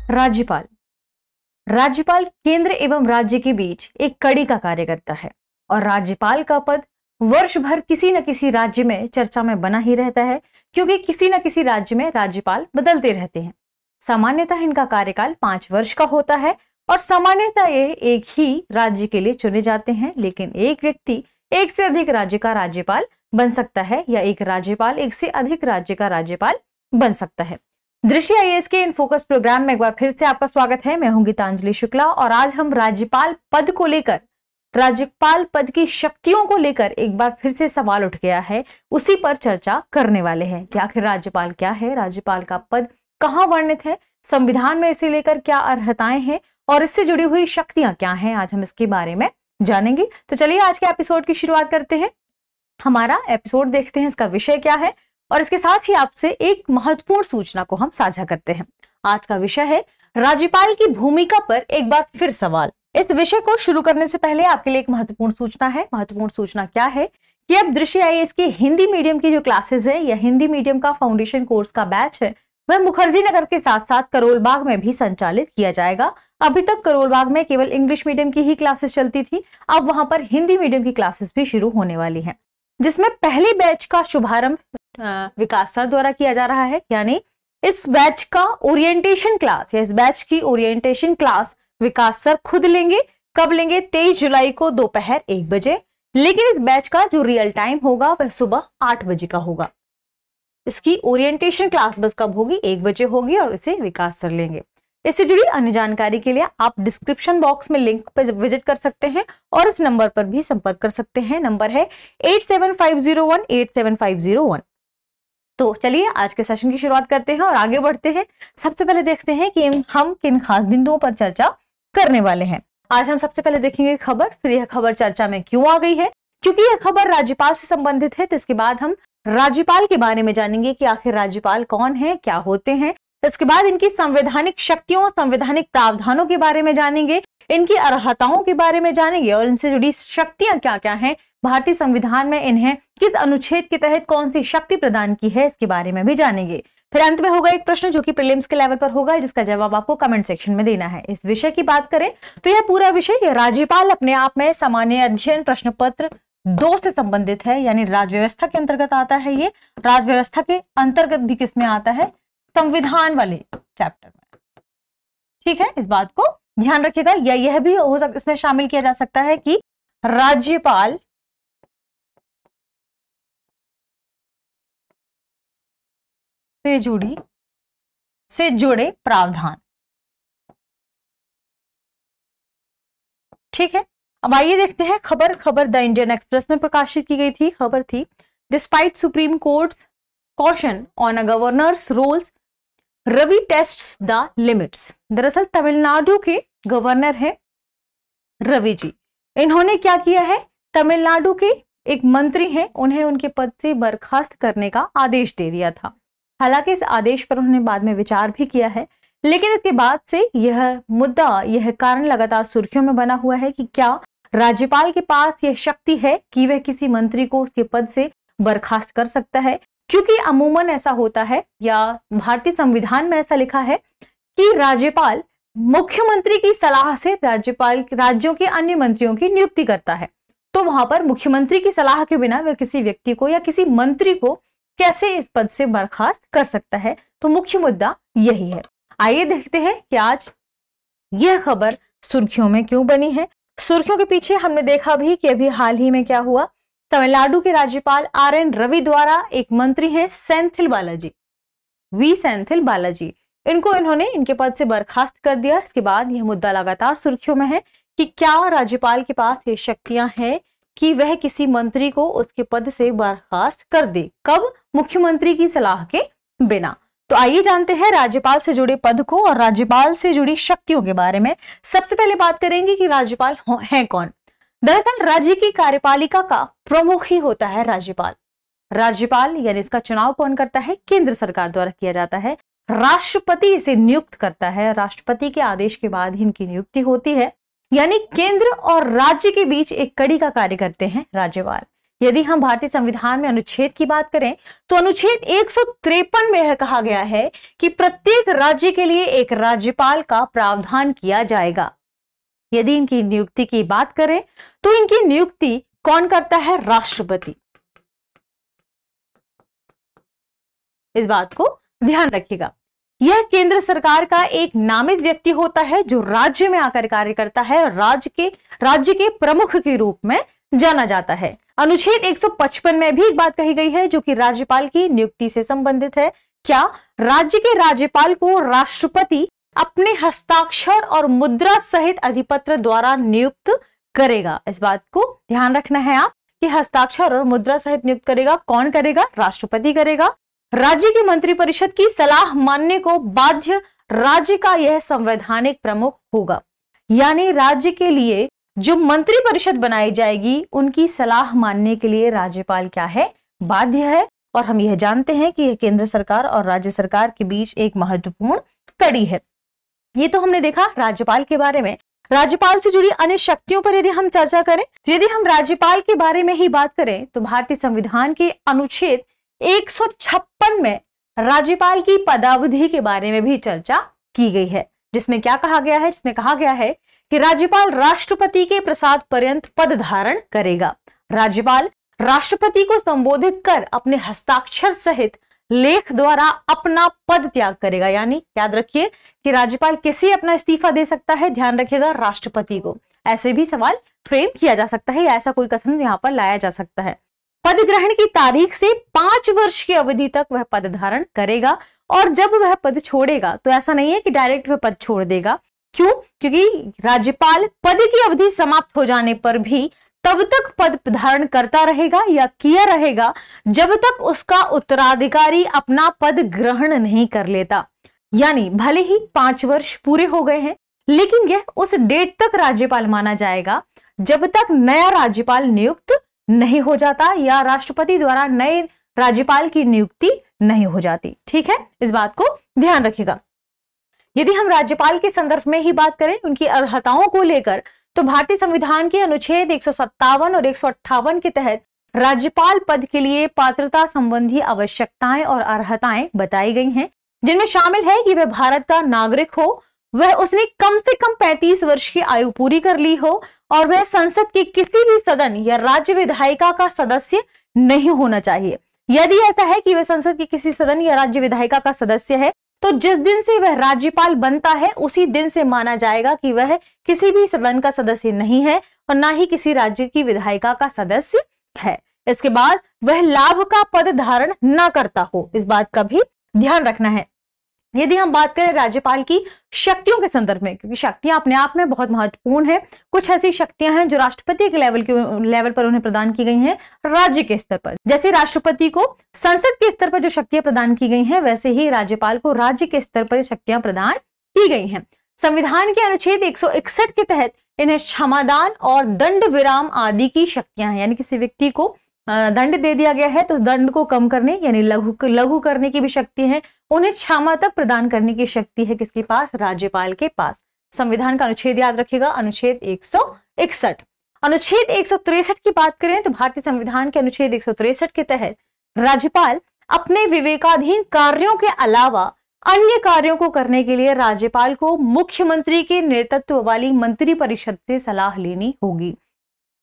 राज्यपाल। राज्यपाल केंद्र एवं राज्य के बीच एक कड़ी का कार्य करता है और राज्यपाल का पद वर्ष भर किसी न किसी राज्य में चर्चा में बना ही रहता है, क्योंकि किसी न किसी राज्य में राज्यपाल बदलते रहते हैं। सामान्यतः इनका कार्यकाल 5 वर्ष का होता है और सामान्यतः ये एक ही राज्य के लिए चुने जाते हैं, लेकिन एक व्यक्ति एक से अधिक राज्य का राज्यपाल बन सकता है या एक राज्यपाल एक से अधिक राज्य का राज्यपाल बन सकता है। दृष्टि आईएएस के इन फोकस प्रोग्राम में एक बार फिर से आपका स्वागत है। मैं हूं गीतांजलि शुक्ला और आज हम राज्यपाल पद को लेकर, राज्यपाल पद की शक्तियों को लेकर एक बार फिर से सवाल उठ गया है, उसी पर चर्चा करने वाले हैं कि आखिर राज्यपाल क्या है, राज्यपाल का पद कहाँ वर्णित है, संविधान में इसे लेकर क्या अर्हताएं हैं और इससे जुड़ी हुई शक्तियां क्या हैं। आज हम इसके बारे में जानेंगे। तो चलिए आज के एपिसोड की शुरुआत करते हैं। हमारा एपिसोड देखते हैं इसका विषय क्या है और इसके साथ ही आपसे एक महत्वपूर्ण सूचना को हम साझा करते हैं। आज का विषय है राज्यपाल की भूमिका पर एक बार फिर सवाल। इस विषय को शुरू करने से पहले आपके लिए एक महत्वपूर्ण सूचना है। महत्वपूर्ण सूचना क्या है कि अब दृष्टि आईएएस की हिंदी मीडियम की जो क्लासेस है या हिंदी मीडियम का फाउंडेशन कोर्स का बैच है, वह मुखर्जी नगर के साथ साथ करोल बाग में भी संचालित किया जाएगा। अभी तक करोल बाग में केवल इंग्लिश मीडियम की ही क्लासेस चलती थी, अब वहां पर हिंदी मीडियम की क्लासेस भी शुरू होने वाली हैं, जिसमें पहले बैच का शुभारंभ विकास सर द्वारा किया जा रहा है। यानी इस बैच का ओरिएंटेशन क्लास या इस बैच की ओरिएंटेशन क्लास विकास सर खुद लेंगे। कब लेंगे? 23 जुलाई को दोपहर 1 बजे। लेकिन इस बैच का जो रियल टाइम होगा वह सुबह 8 बजे का होगा। इसकी ओरिएंटेशन क्लास बस कब होगी? 1 बजे होगी और इसे विकास सर लेंगे। इससे जुड़ी अन्य जानकारी के लिए आप डिस्क्रिप्शन बॉक्स में लिंक पर विजिट कर सकते हैं और इस नंबर पर भी संपर्क कर सकते हैं। नंबर है 8750187501। तो चलिए आज के सेशन की शुरुआत करते हैं और आगे बढ़ते हैं। सबसे पहले देखते हैं कि हम किन खास बिंदुओं पर चर्चा करने वाले हैं। आज हम सबसे पहले देखेंगे खबर, फिर यह खबर चर्चा में क्यों आ गई है, क्योंकि यह खबर राज्यपाल से संबंधित है। तो इसके बाद हम राज्यपाल के बारे में जानेंगे कि आखिर राज्यपाल कौन है, क्या होते हैं। इसके बाद इनकी संवैधानिक शक्तियों, संवैधानिक प्रावधानों के बारे में जानेंगे, इनकी अर्हताओं के बारे में जानेंगे और इनसे जुड़ी शक्तियां क्या क्या हैं, भारतीय संविधान में इन्हें किस अनुच्छेद के तहत कौन सी शक्ति प्रदान की है, इसके बारे में भी जानेंगे। फिर अंत में होगा एक प्रश्न जो कि प्रीलिम्स के लेवल पर होगा, जिसका जवाब आपको कमेंट सेक्शन में देना है। इस विषय की बात करें तो यह पूरा विषय राज्यपाल अपने आप में सामान्य अध्ययन प्रश्न पत्र 2 से संबंधित है, यानी राज्य व्यवस्था के अंतर्गत आता है। ये राज्य व्यवस्था के अंतर्गत भी किसमें आता है? संविधान वाले चैप्टर में। ठीक है, इस बात को ध्यान रखिएगा। या यह भी हो सकता, इसमें शामिल किया जा सकता है कि राज्यपाल से जुड़े प्रावधान। ठीक है, अब आइए देखते हैं खबर द इंडियन एक्सप्रेस में प्रकाशित की गई थी। खबर थी despite supreme courts caution on a governors rules, Ravi tests the limits. दरअसल तमिलनाडु के गवर्नर हैं रवि जी। इन्होंने क्या किया है? तमिलनाडु के एक मंत्री हैं, उन्हें उनके पद से बर्खास्त करने का आदेश दे दिया था। हालांकि इस आदेश पर उन्होंने बाद में विचार भी किया है, लेकिन इसके बाद से यह मुद्दा, यह कारण लगातार सुर्खियों में बना हुआ है कि क्या राज्यपाल के पास यह शक्ति है कि वह किसी मंत्री को उसके पद से बर्खास्त कर सकता है। क्योंकि अमूमन ऐसा होता है या भारतीय संविधान में ऐसा लिखा है कि राज्यपाल मुख्यमंत्री की सलाह से राज्यपाल राज्यों के अन्य मंत्रियों की नियुक्ति करता है। तो वहां पर मुख्यमंत्री की सलाह के बिना वह किसी व्यक्ति को या किसी मंत्री को कैसे इस पद से बर्खास्त कर सकता है। तो मुख्य मुद्दा यही है। आइए देखते हैं कि आज यह खबर सुर्खियों में क्यों बनी है। सुर्खियों के पीछे हमने देखा भी कि अभी हाल ही में क्या हुआ। तमिलनाडु के राज्यपाल RN रवि द्वारा एक मंत्री हैं सेंथिल बालाजी, वी सेंथिल बालाजी, इन्होंने इनके पद से बर्खास्त कर दिया। इसके बाद यह मुद्दा लगातार सुर्खियों में है कि क्या राज्यपाल के पास ये शक्तियां हैं कि वह किसी मंत्री को उसके पद से बर्खास्त कर दे। कब? मुख्यमंत्री की सलाह के बिना। तो आइए जानते हैं राज्यपाल से जुड़े पद को और राज्यपाल से जुड़ी शक्तियों के बारे में। सबसे पहले बात करेंगे कि राज्यपाल है कौन। दरअसल राज्य की कार्यपालिका का प्रमुख ही होता है राज्यपाल। राज्यपाल यानी इसका चुनाव कौन करता है? केंद्र सरकार द्वारा किया जाता है। राष्ट्रपति इसे नियुक्त करता है, राष्ट्रपति के आदेश के बाद ही इनकी नियुक्ति होती है। यानी केंद्र और राज्य के बीच एक कड़ी का कार्य करते हैं राज्यपाल। यदि हम भारतीय संविधान में अनुच्छेद की बात करें तो अनुच्छेद 153 में यह कहा गया है कि प्रत्येक राज्य के लिए एक राज्यपाल का प्रावधान किया जाएगा। यदि इनकी नियुक्ति की बात करें तो इनकी नियुक्ति कौन करता है? राष्ट्रपति। इस बात को ध्यान रखिएगा। यह केंद्र सरकार का एक नामित व्यक्ति होता है जो राज्य में आकर कार्य करता है और राज्य के प्रमुख के रूप में जाना जाता है। अनुच्छेद 155 में भी एक बात कही गई है जो कि राज्यपाल की नियुक्ति से संबंधित है। क्या? राज्य के राज्यपाल को राष्ट्रपति अपने हस्ताक्षर और मुद्रा सहित अधिपत्र द्वारा नियुक्त करेगा। इस बात को ध्यान रखना है आप कि हस्ताक्षर और मुद्रा सहित नियुक्त करेगा। कौन करेगा? राष्ट्रपति करेगा। राज्य की मंत्रिपरिषद की सलाह मानने को बाध्य राज्य का यह संवैधानिक प्रमुख होगा। यानी राज्य के लिए जो मंत्रिपरिषद बनाई जाएगी उनकी सलाह मानने के लिए राज्यपाल क्या है? बाध्य है। और हम यह जानते हैं कि यह केंद्र सरकार और राज्य सरकार के बीच एक महत्वपूर्ण कड़ी है। ये तो हमने देखा राज्यपाल के बारे में। राज्यपाल से जुड़ी अन्य शक्तियों पर यदि हम चर्चा करें, यदि हम राज्यपाल के बारे में ही बात करें तो भारतीय संविधान के अनुच्छेद 156 में राज्यपाल की पदावधि के बारे में भी चर्चा की गई है, जिसमें क्या कहा गया है? जिसमें कहा गया है कि राज्यपाल राष्ट्रपति के प्रसाद पर्यंत पद धारण करेगा। राज्यपाल राष्ट्रपति को संबोधित कर अपने हस्ताक्षर सहित लेख द्वारा अपना पद त्याग करेगा। यानी याद रखिए कि राज्यपाल किसे अपना इस्तीफा दे सकता है? ध्यान रखिएगा, राष्ट्रपति को। ऐसे भी सवाल फ्रेम किया जा सकता है या ऐसा कोई कथन यहां पर लाया जा सकता है। पद ग्रहण की तारीख से 5 वर्ष की अवधि तक वह पद धारण करेगा और जब वह पद छोड़ेगा तो ऐसा नहीं है कि डायरेक्ट वह पद छोड़ देगा। क्यों? क्योंकि राज्यपाल पद की अवधि समाप्त हो जाने पर भी तब तक पद धारण करता रहेगा या किया रहेगा जब तक उसका उत्तराधिकारी अपना पद ग्रहण नहीं कर लेता। यानी भले ही 5 वर्ष पूरे हो गए हैं लेकिन यह उस डेट तक राज्यपाल माना जाएगा जब तक नया राज्यपाल नियुक्त नहीं हो जाता या राष्ट्रपति द्वारा नए राज्यपाल की नियुक्ति नहीं हो जाती। ठीक है, इस बात को ध्यान रखिएगा। यदि हम राज्यपाल के संदर्भ में ही बात करें उनकी अर्हताओं को लेकर तो भारतीय संविधान के अनुच्छेद 157 और 158 के तहत राज्यपाल पद के लिए पात्रता संबंधी आवश्यकताएं और अर्हताएं बताई गई हैं, जिनमें शामिल है कि वह भारत का नागरिक हो, वह उसने कम से कम 35 वर्ष की आयु पूरी कर ली हो और वह संसद के किसी भी सदन या राज्य विधायिका का सदस्य नहीं होना चाहिए। यदि ऐसा है कि वह संसद के किसी सदन या राज्य विधायिका का सदस्य है तो जिस दिन से वह राज्यपाल बनता है उसी दिन से माना जाएगा कि वह किसी भी सदन का सदस्य नहीं है और ना ही किसी राज्य की विधायिका का सदस्य है। इसके बाद वह लाभ का पद धारण न करता हो, इस बात का भी ध्यान रखना है। यदि हम बात करें राज्यपाल की शक्तियों के संदर्भ में, क्योंकि शक्तियां अपने आप में बहुत महत्वपूर्ण है, कुछ ऐसी शक्तियां हैं जो राष्ट्रपति के लेवल पर उन्हें प्रदान की गई हैं राज्य के स्तर पर। जैसे राष्ट्रपति को संसद के स्तर पर जो शक्तियां प्रदान की गई हैं वैसे ही राज्यपाल को राज्य के स्तर पर शक्तियां प्रदान की गई हैं। संविधान के अनुच्छेद 161 के तहत इन्हें क्षमादान और दंड विराम आदि की शक्तियां हैं। यानी किसी व्यक्ति को दंड दे दिया गया है तो उस दंड को कम करने यानी लघु करने की भी शक्ति है। उन्हें क्षमा तक प्रदान करने की शक्ति है किसके पास? राज्यपाल के पास। संविधान का अनुच्छेद याद रखिएगा, अनुच्छेद 161। अनुच्छेद 163 की बात करें तो भारतीय संविधान के अनुच्छेद 163 के तहत राज्यपाल अपने विवेकाधीन कार्यों के अलावा अन्य कार्यों को करने के लिए राज्यपाल को मुख्यमंत्री के नेतृत्व वाली मंत्रिपरिषद से सलाह लेनी होगी।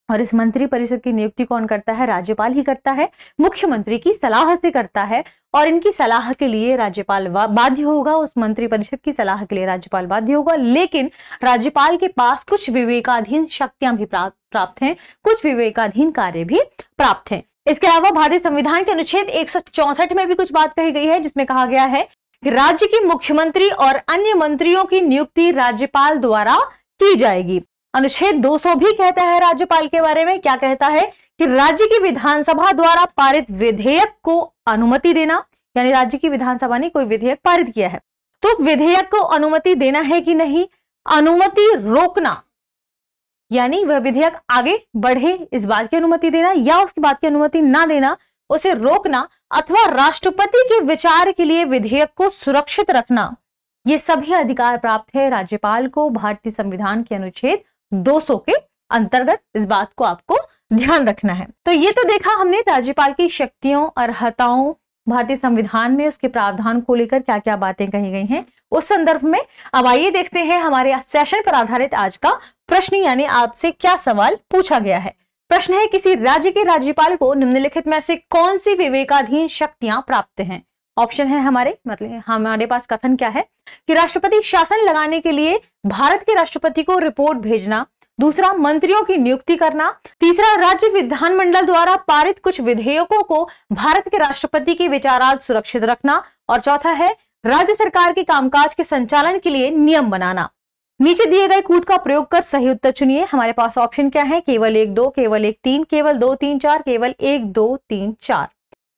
और इस मंत्री परिषद की नियुक्ति कौन करता है? राज्यपाल ही करता है, मुख्यमंत्री की सलाह से करता है और इनकी सलाह के लिए राज्यपाल बाध्य होगा। उस मंत्री परिषद की सलाह के लिए राज्यपाल बाध्य होगा, लेकिन राज्यपाल के पास कुछ विवेकाधीन शक्तियां भी प्राप्त हैं, कुछ विवेकाधीन कार्य भी प्राप्त हैं। इसके अलावा भारतीय संविधान के अनुच्छेद 164 में भी कुछ बात कही गई है, जिसमें कहा गया है कि राज्य के मुख्यमंत्री और अन्य मंत्रियों की नियुक्ति राज्यपाल द्वारा की जाएगी। अनुच्छेद 200 भी कहता है राज्यपाल के बारे में, क्या कहता है कि राज्य की विधानसभा द्वारा पारित विधेयक को अनुमति देना, यानी राज्य की विधानसभा ने कोई विधेयक पारित किया है तो उस विधेयक को अनुमति देना है कि नहीं, अनुमति रोकना यानी वह विधेयक आगे बढ़े इस बात की अनुमति देना या उसकी बात की अनुमति ना देना, उसे रोकना अथवा राष्ट्रपति के विचार के लिए विधेयक को सुरक्षित रखना, ये सभी अधिकार प्राप्त है राज्यपाल को भारतीय संविधान के अनुच्छेद 200 के अंतर्गत। इस बात को आपको ध्यान रखना है। तो ये तो देखा हमने राज्यपाल की शक्तियों, अर्हताओं, भारतीय संविधान में उसके प्रावधान को लेकर क्या क्या बातें कही गई हैं उस संदर्भ में। अब आइए देखते हैं हमारे सेशन पर आधारित आज का प्रश्न, यानी आपसे क्या सवाल पूछा गया है। प्रश्न है, किसी राज्य के राज्यपाल को निम्नलिखित में से कौन सी विवेकाधीन शक्तियां प्राप्त हैं? ऑप्शन है हमारे पास कथन क्या है कि राष्ट्रपति शासन लगाने के लिए भारत के राष्ट्रपति को रिपोर्ट भेजना, दूसरा मंत्रियों की नियुक्ति करना, तीसरा राज्य विधानमंडल द्वारा पारित कुछ विधेयकों को भारत के राष्ट्रपति के विचारार्थ सुरक्षित रखना, और चौथा है राज्य सरकार के कामकाज के संचालन के लिए नियम बनाना। नीचे दिए गए कूट का प्रयोग कर सही उत्तर चुनिए। हमारे पास ऑप्शन क्या है? केवल 1 2, केवल 1 3, केवल 2 3 4, केवल 1 2 3 4।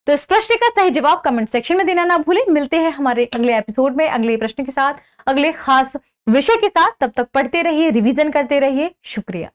तो इस प्रश्न का सही जवाब कमेंट सेक्शन में देना ना भूलें। मिलते हैं हमारे अगले एपिसोड में अगले प्रश्न के साथ, अगले खास विषय के साथ। तब तक पढ़ते रहिए, रिवीजन करते रहिए। शुक्रिया।